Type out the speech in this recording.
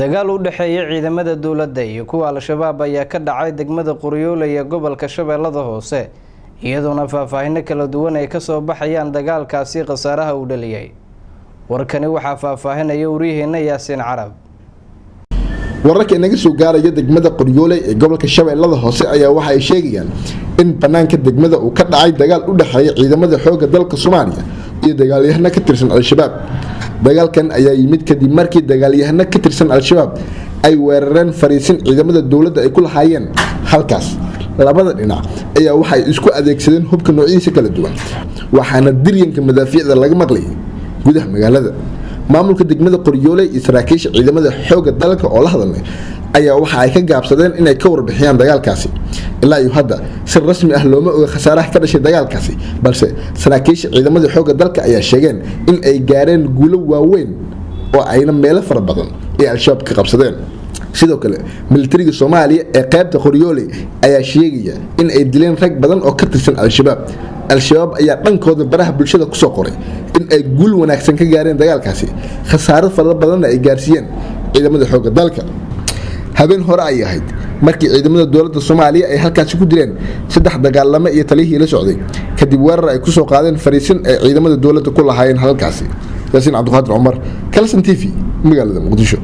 dagaal u dhaxeeya ciidamada dawladda iyo kuwa al-shabaab ayaa ka dhacay degmada Qoryoole ee gobolka Shabeellada Hoose iyadoona faahfaahin kala duwan ay ka soo baxayaan dagaalkaasi khasaaraha uu dhaliyay warkani waxa faahfaahinaya wariyaheena Yaasiin Carab wararka inaga soo gaaraya degmada Qoryoole ee gobolka Shabeellada Hoose ayaa waxa ay sheegayaan in banaanka degmada uu ka dhacay dagaal u dhaxeeya ciidamada xoogga dalka Soomaaliya iyo dagaalyahano ka tirsan al-shabaab dagaalkan ayaa yimid kadib markii dagaalyahano ka tirsan al-shabaab ay weerareen fariisin ciidamada dawladda ay ku lahaayeen halkaas labada dhinac ayaa waxay isku adeegsadeen hubka noocyadiisa kala duwan waxaana diryanka madaafiicda laga maqlay gudaha magaalada maamulka degmada Qoryoole iyo saraakiisha ciidamada xoogga dalka oo la hadlay ayaa waxa ay ka gaabsadeen inay ka warbixiyaan dagaalkaasi ilaa iyo hadda si rasmi ah looma oga khasaaraha ka dhashay dagaalkaasi balse saraakiisha ciidamada xoogga dalka ayaa sheegeen in ay gaareen guulo waaweyn oo ayna meelo fara badan ee al-shabaab ka qabsadeen sidoo kale militariga Soomaaliya ee qaybta Qoryoole ayaa sheegaya in ay dileen rag badan oo ka tirsan al-shabaab ayaa dhankooda baraha bulshada ku soo qoray in ay guul wanaagsan ka gaareen dagaalkaasi khasaaro fara badan ay gaarsiiyeen ciidamada xoogga dalka habeen hore ay ahayd markii ciidamada dawladda Soomaaliya ay halkaas ku dileen 3 dagaalamo iyo taliyihii la socday kadib weerar ay ku soo qaadeen fariisin ay ciidamada dawladda ku lahaayeen halkaas Yaasiin Cabdi Qaadir Umar Kalsan TV magaalada Muqdisho.